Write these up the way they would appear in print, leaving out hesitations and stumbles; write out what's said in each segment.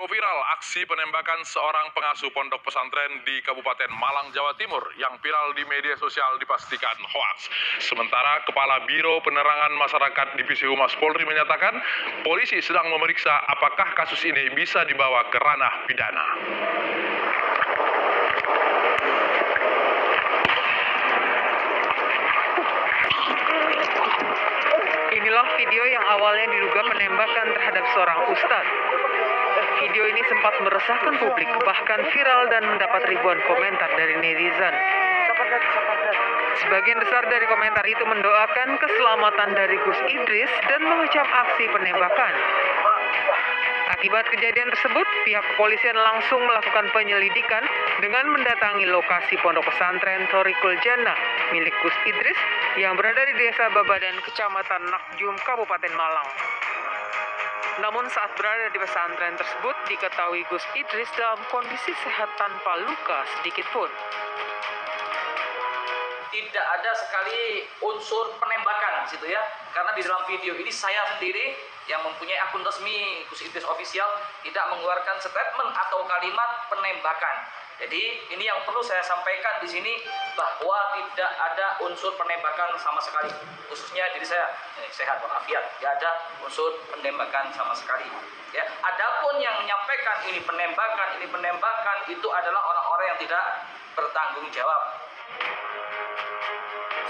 Viral aksi penembakan seorang pengasuh pondok pesantren di Kabupaten Malang, Jawa Timur yang viral di media sosial dipastikan hoaks. Sementara Kepala Biro Penerangan Masyarakat Divisi Humas Polri menyatakan polisi sedang memeriksa apakah kasus ini bisa dibawa ke ranah pidana. Inilah video yang awalnya diduga penembakan terhadap seorang ustadz. Video ini sempat meresahkan publik, bahkan viral dan mendapat ribuan komentar dari netizen. Sebagian besar dari komentar itu mendoakan keselamatan dari Gus Idris dan mengecam aksi penembakan. Akibat kejadian tersebut, pihak kepolisian langsung melakukan penyelidikan dengan mendatangi lokasi pondok pesantren Thoriqul Jannah milik Gus Idris yang berada di Desa Babadan, Kecamatan Nakjum, Kabupaten Malang. Namun saat berada di pesantren tersebut, diketahui Gus Idris dalam kondisi sehat tanpa luka sedikit pun. Tidak ada sekali unsur penembakan di situ ya, karena di dalam video ini saya sendiri yang mempunyai akun resmi Gus Idris Official tidak mengeluarkan statement atau kalimat penembakan. Jadi ini yang perlu saya sampaikan di sini, bahwa tidak ada unsur penembakan sama sekali, khususnya diri saya sehat walafiat, tidak ada unsur penembakan sama sekali. Ya, adapun yang menyampaikan ini penembakan itu adalah orang-orang yang tidak bertanggung jawab.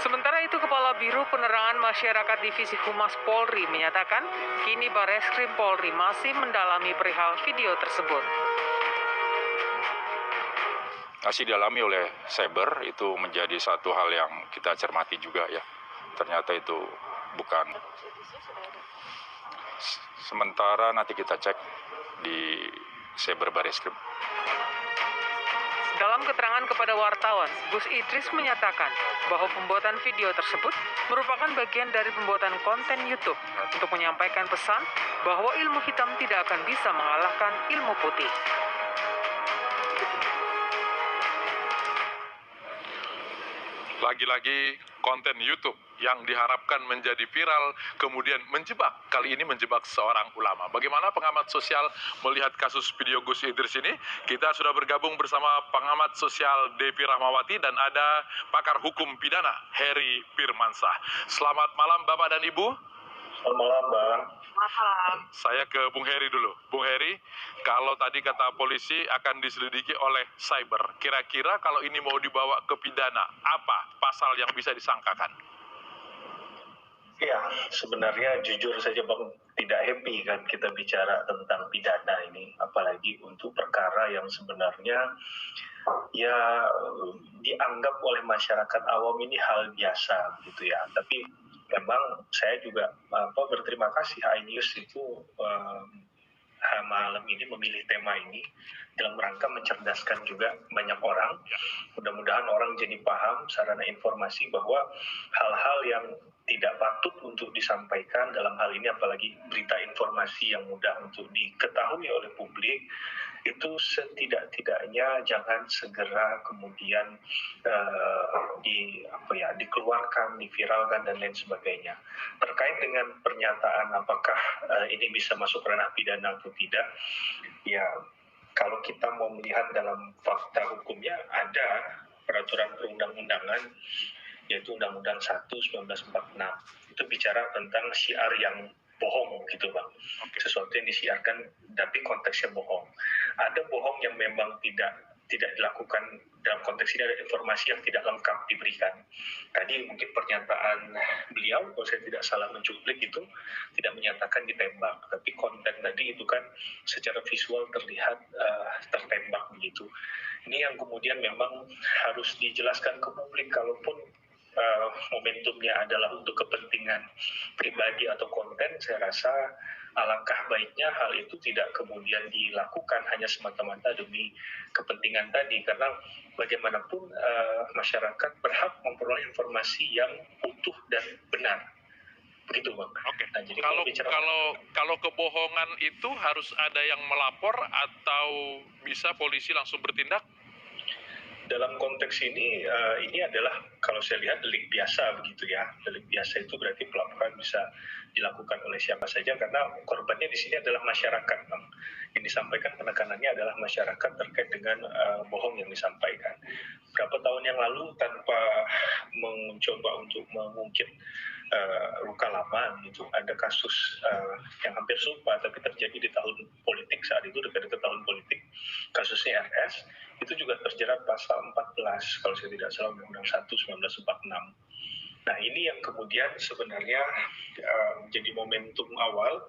Sementara itu, Kepala Biro Penerangan Masyarakat Divisi Humas Polri menyatakan, kini Bareskrim Polri masih mendalami perihal video tersebut. Masih dialami oleh cyber, itu menjadi satu hal yang kita cermati juga ya. Ternyata itu bukan. Sementara nanti kita cek di cyber Bareskrim. Dalam keterangan kepada wartawan, Gus Idris menyatakan bahwa pembuatan video tersebut merupakan bagian dari pembuatan konten YouTube untuk menyampaikan pesan bahwa ilmu hitam tidak akan bisa mengalahkan ilmu putih. Lagi-lagi konten YouTube yang diharapkan menjadi viral kemudian menjebak, kali ini menjebak seorang ulama. Bagaimana pengamat sosial melihat kasus video Gus Idris ini? Kita sudah bergabung bersama pengamat sosial Devi Rahmawati dan ada pakar hukum pidana Heri Firmansyah. Selamat malam Bapak dan Ibu. Selamat malam, Bang. Saya ke Bung Heri dulu. Bung Heri, kalau tadi kata polisi akan diselidiki oleh cyber, kira-kira kalau ini mau dibawa ke pidana, apa pasal yang bisa disangkakan? Ya, sebenarnya jujur saja Bang, tidak happy kan kita bicara tentang pidana ini, apalagi untuk perkara yang sebenarnya ya dianggap oleh masyarakat awam ini hal biasa gitu ya. Tapi memang saya juga berterima kasih iNews itu malam ini memilih tema ini dalam rangka mencerdaskan juga banyak orang. Mudah-mudahan orang jadi paham sarana informasi bahwa hal-hal yang tidak patut untuk disampaikan dalam hal ini, apalagi berita informasi yang mudah untuk diketahui oleh publik, itu setidak-tidaknya jangan segera kemudian dikeluarkan, diviralkan dan lain sebagainya. Terkait dengan pernyataan apakah ini bisa masuk ranah pidana atau tidak, ya kalau kita mau melihat dalam fakta hukumnya ada peraturan perundang-undangan yaitu Undang-Undang 1 1946. Itu bicara tentang syiar yang bohong gitu Bang. Sesuatu yang disiarkan tapi konteksnya bohong. Ada bohong yang memang tidak dilakukan, dalam konteks ini ada informasi yang tidak lengkap diberikan. Tadi mungkin pernyataan beliau, kalau saya tidak salah mencuplik itu, tidak menyatakan ditembak. Tapi konten tadi itu kan secara visual terlihat tertembak begitu. Ini yang kemudian memang harus dijelaskan ke publik, kalaupun momentumnya adalah untuk kepentingan pribadi atau konten, saya rasa alangkah baiknya hal itu tidak kemudian dilakukan hanya semata-mata demi kepentingan tadi, karena bagaimanapun masyarakat berhak memperoleh informasi yang utuh dan benar. Begitu Bang. Oke. Nah, jadi kalau kebohongan itu harus ada yang melapor atau bisa polisi langsung bertindak? Dalam konteks ini adalah kalau saya lihat delik biasa begitu ya. Delik biasa itu berarti pelaporan bisa dilakukan oleh siapa saja karena korbannya di sini adalah masyarakat, Bang. yang disampaikan penekanannya adalah masyarakat terkait dengan bohong yang disampaikan. Berapa tahun yang lalu tanpa mencoba untuk mengungkit luka lama gitu, ada kasus yang hampir serupa tapi terjadi di tahun politik saat itu, dekat-dekat tahun politik, kasusnya RS itu juga terjerat pasal 14 kalau saya tidak salah, Undang-Undang 1 1946. Nah, ini yang kemudian sebenarnya menjadi momentum awal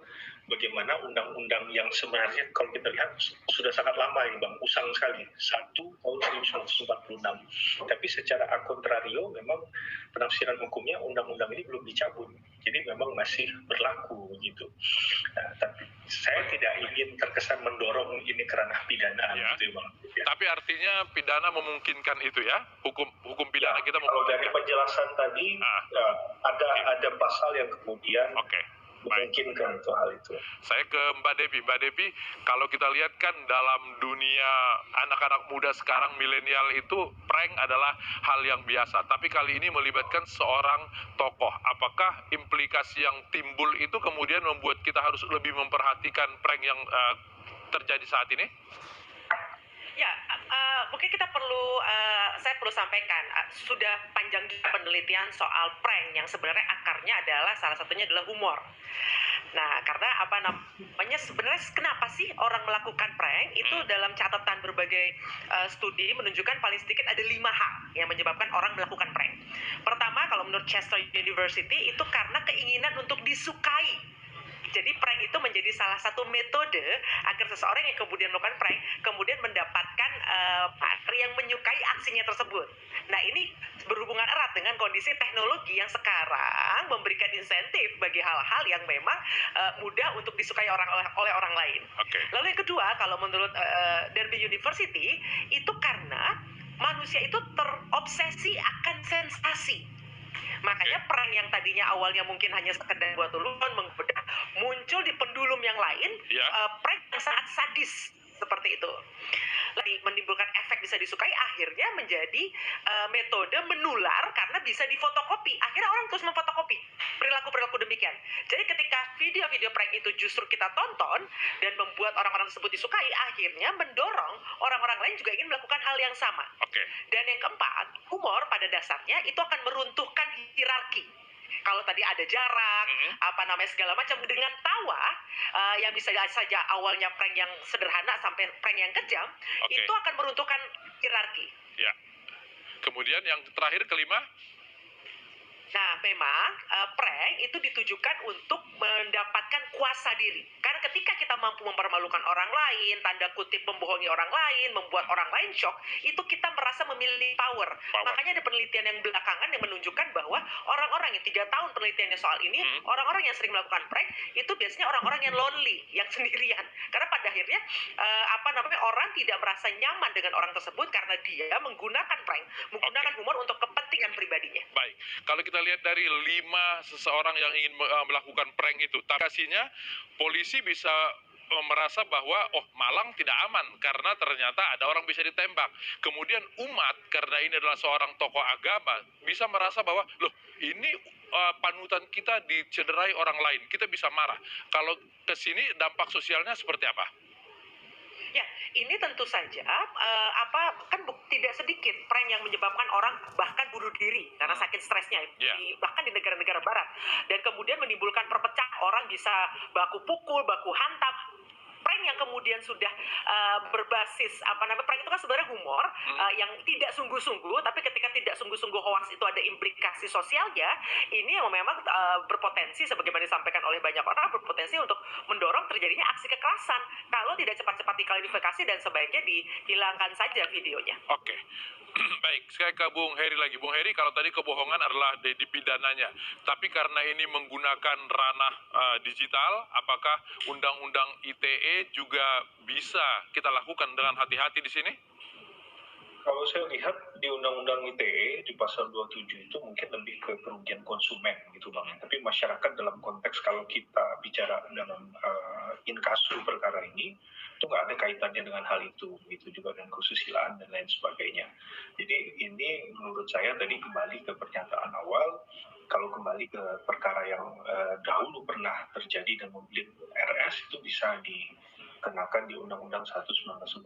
bagaimana undang-undang yang sebenarnya kalau kita lihat sudah sangat lama ini Bang, usang sekali, 1 tahun 1946. Tapi secara a contrario memang penafsiran hukumnya undang-undang ini belum dicabut. Jadi memang masih berlaku gitu. Nah, tapi saya tidak ingin terkesan mendorong ini ke ranah pidana gitu ya Bang. Ya. Tapi artinya pidana memungkinkan itu ya? Hukum pidana kita Kalau dari memungkinkan. penjelasan tadi ada pasal yang kemudian memungkinkan untuk hal itu. Saya ke Mbak Devi. Mbak Devi, kalau kita lihat kan dalam dunia anak-anak muda sekarang, milenial itu prank adalah hal yang biasa. Tapi kali ini melibatkan seorang tokoh. Apakah implikasi yang timbul itu kemudian membuat kita harus lebih memperhatikan prank yang terjadi saat ini? Ya, mungkin saya perlu sampaikan, sudah panjang juga penelitian soal prank yang sebenarnya akarnya adalah, salah satunya adalah humor. Nah, karena sebenarnya kenapa sih orang melakukan prank? Itu dalam catatan berbagai studi menunjukkan paling sedikit ada 5 hal yang menyebabkan orang melakukan prank. Pertama, kalau menurut Chester University, itu karena keinginan untuk disukai. Jadi prank itu menjadi salah satu metode agar seseorang yang kemudian melakukan prank kemudian mendapatkan partner yang menyukai aksinya tersebut. Nah, ini berhubungan erat dengan kondisi teknologi yang sekarang memberikan insentif bagi hal-hal yang memang mudah untuk disukai oleh orang lain. Okay. Lalu yang kedua, kalau menurut Derby University, itu karena manusia itu terobsesi akan sensasi. Makanya prank yang tadinya awalnya mungkin hanya sekedar buat lucuan, menggoda, muncul di pendulum yang lain, prank yang sangat sadis seperti itu. Lagi menimbulkan efek bisa disukai, akhirnya menjadi metode menular karena bisa difotokopi. Akhirnya orang terus memfotokopi perilaku-perilaku demikian. Jadi ketika video-video prank itu justru kita tonton dan membuat orang-orang tersebut disukai, akhirnya mendorong orang-orang lain juga ingin melakukan hal yang sama. Okay. Dan yang keempat, humor pada dasarnya itu akan meruntuhkan hierarki. Kalau tadi ada jarak, segala macam, dengan tawa yang bisa saja awalnya prank yang sederhana sampai prank yang kejam, itu akan meruntuhkan hierarki. Ya. Kemudian yang terakhir, kelima. Nah, memang prank itu ditujukan untuk mendapatkan kuasa diri. Karena ketika kita mampu mempermalukan orang lain, tanda kutip membohongi orang lain, membuat orang lain shock, itu kita merasa memiliki power. Makanya ada penelitian yang belakangan yang menunjukkan bahwa orang-orang yang 3 tahun penelitiannya soal ini, orang-orang yang sering melakukan prank, itu biasanya orang-orang yang lonely, yang sendirian. Karena pada akhirnya, orang tidak merasa nyaman dengan orang tersebut karena dia menggunakan prank, menggunakan humor untuk kepentingan pribadinya. Baik, kalau kita lihat dari 5 seseorang yang ingin melakukan prank itu, takasinya polisi bisa merasa bahwa Malang tidak aman karena ternyata ada orang bisa ditembak. Kemudian umat, karena ini adalah seorang tokoh agama, bisa merasa bahwa loh ini panutan kita dicederai orang lain, kita bisa marah. Kalau ke sini dampak sosialnya seperti apa? Ya, ini tentu saja tidak sedikit prank yang menyebabkan orang bahkan bunuh diri karena sakit stresnya, bahkan di negara-negara barat, dan kemudian menimbulkan perpecahan, orang bisa baku pukul, baku hantam. Prank yang kemudian sudah berbasis prank itu kan sebenarnya humor yang tidak sungguh-sungguh, tapi ketika tidak sungguh-sungguh hoax itu ada implikasi sosialnya. Ini yang memang berpotensi, sebagaimana disampaikan oleh banyak orang, berpotensi untuk mendorong terjadinya aksi kekerasan kalau tidak cepat-cepat diklarifikasi dan sebaiknya dihilangkan saja videonya. Oke. Baik, saya ke Bung Heri lagi. Bung Heri, kalau tadi kebohongan adalah di pidananya, tapi karena ini menggunakan ranah digital, apakah undang-undang ITE juga bisa kita lakukan dengan hati-hati di sini? Kalau saya lihat di Undang-Undang ITE di pasal 27 itu mungkin lebih ke kerugian konsumen gitu Bang. Tapi masyarakat dalam konteks kalau kita bicara dalam inkasu perkara ini, itu nggak ada kaitannya dengan hal itu. Itu juga dengan kesusilaan dan lain sebagainya. Jadi ini menurut saya tadi kembali ke pernyataan awal, kalau kembali ke perkara yang dahulu pernah terjadi dan membelit RS itu bisa dikenakan di Undang-Undang 1 1946.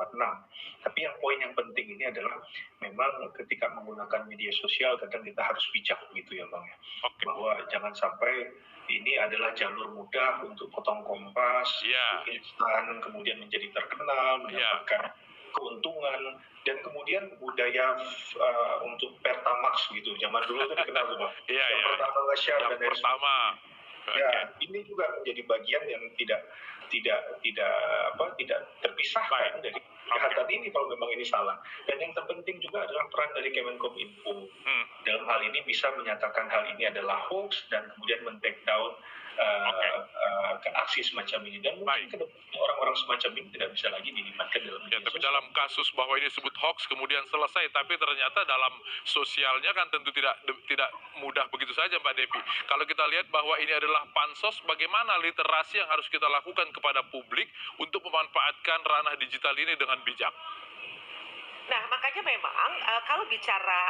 Tapi yang poin yang penting ini adalah memang ketika menggunakan media sosial kadang kita harus bijak gitu ya Bang ya. Oke. Bahwa jangan sampai ini adalah jalur mudah untuk potong kompas, Ya. instan, kemudian menjadi terkenal, mendapatkan keuntungan, dan kemudian budaya untuk Pertamax gitu. Zaman dulu itu dikenal tuh Bang. Iya, yang iya. pertama nge-share Yang dan lain pertama. Ya, Oke. ini juga menjadi bagian yang tidak terpisahkan dari kejahatan ini kalau memang ini salah. Dan yang terpenting juga adalah peran dari Kemenkominfo. Dalam hal ini bisa menyatakan hal ini adalah hoax dan kemudian men-take down ke aksi semacam ini. Dan mungkin ke depannya orang-orang semacam ini tidak bisa lagi dilibatkan dalam Ya, media tapi sosial. dalam kasus bahwa ini disebut hoax kemudian selesai, tapi ternyata dalam sosialnya kan tentu tidak mudah begitu saja Mbak Devi. Kalau kita lihat bahwa ini adalah pansos, bagaimana literasi yang harus kita lakukan kepada publik untuk memanfaatkan ranah digital ini dengan bijak? Nah, makanya memang kalau bicara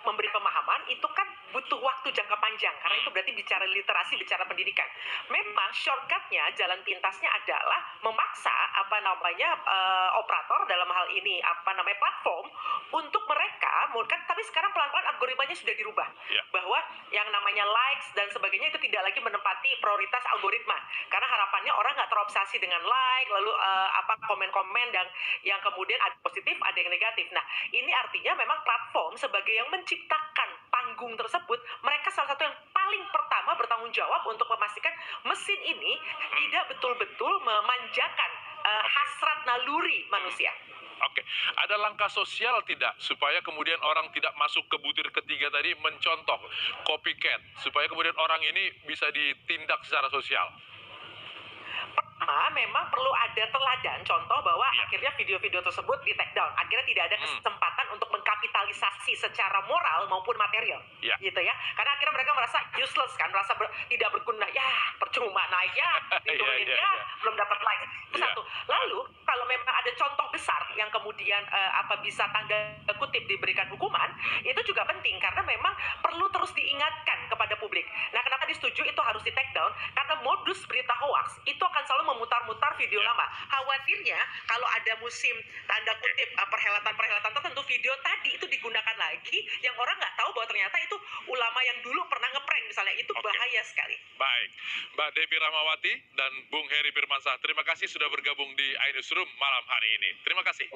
memberi pemahaman itu kan butuh waktu jangka panjang karena itu berarti bicara literasi, bicara pendidikan. Memang shortcutnya, jalan pintasnya adalah memaksa operator dalam hal ini platform untuk mereka tapi sekarang pelan-pelan algoritmanya sudah dirubah bahwa yang namanya likes dan sebagainya itu tidak lagi menempati prioritas algoritma karena harapannya orang nggak terobsesi dengan like lalu komen-komen dan yang kemudian ada positif ada yang negatif. Nah, ini artinya memang platform sebagai yang menciptakan panggung tersebut, mereka salah satu yang paling pertama bertanggung jawab untuk memastikan mesin ini tidak betul-betul memanjakan hasrat naluri manusia. Oke, ada langkah sosial tidak supaya kemudian orang tidak masuk ke butir ketiga tadi mencontoh copycat, supaya kemudian orang ini bisa ditindak secara sosial? Pertama, memang perlu ada teladan contoh bahwa akhirnya video-video tersebut di take down. Akhirnya tidak ada kesempatan untuk mengkapitalisasi secara moral maupun material. Gitu ya. Karena akhirnya mereka merasa useless kan, merasa tidak berguna. Ya, percuma naik ya, diturunin belum dapat like. Itu satu. Lalu, kalau memang ada contoh besar yang kemudian bisa tanda kutip diberikan hukuman, itu juga penting karena memang perlu terus diingatkan kepada publik. Nah, kenapa disetujui itu harus di take down? Karena modus berita hoax itu akan selalu memutar-mutar video lama. Khawatirnya kalau ada musim tanda kutip perhelatan-perhelatan tertentu, video tadi itu digunakan lagi yang orang nggak tahu bahwa ternyata itu ulama yang dulu pernah ngeprank misalnya. Itu bahaya sekali. Baik, Mbak Devi Rahmawati dan Bung Heri Firmansyah, terima kasih sudah bergabung di iNewsroom malam hari ini. Terima kasih.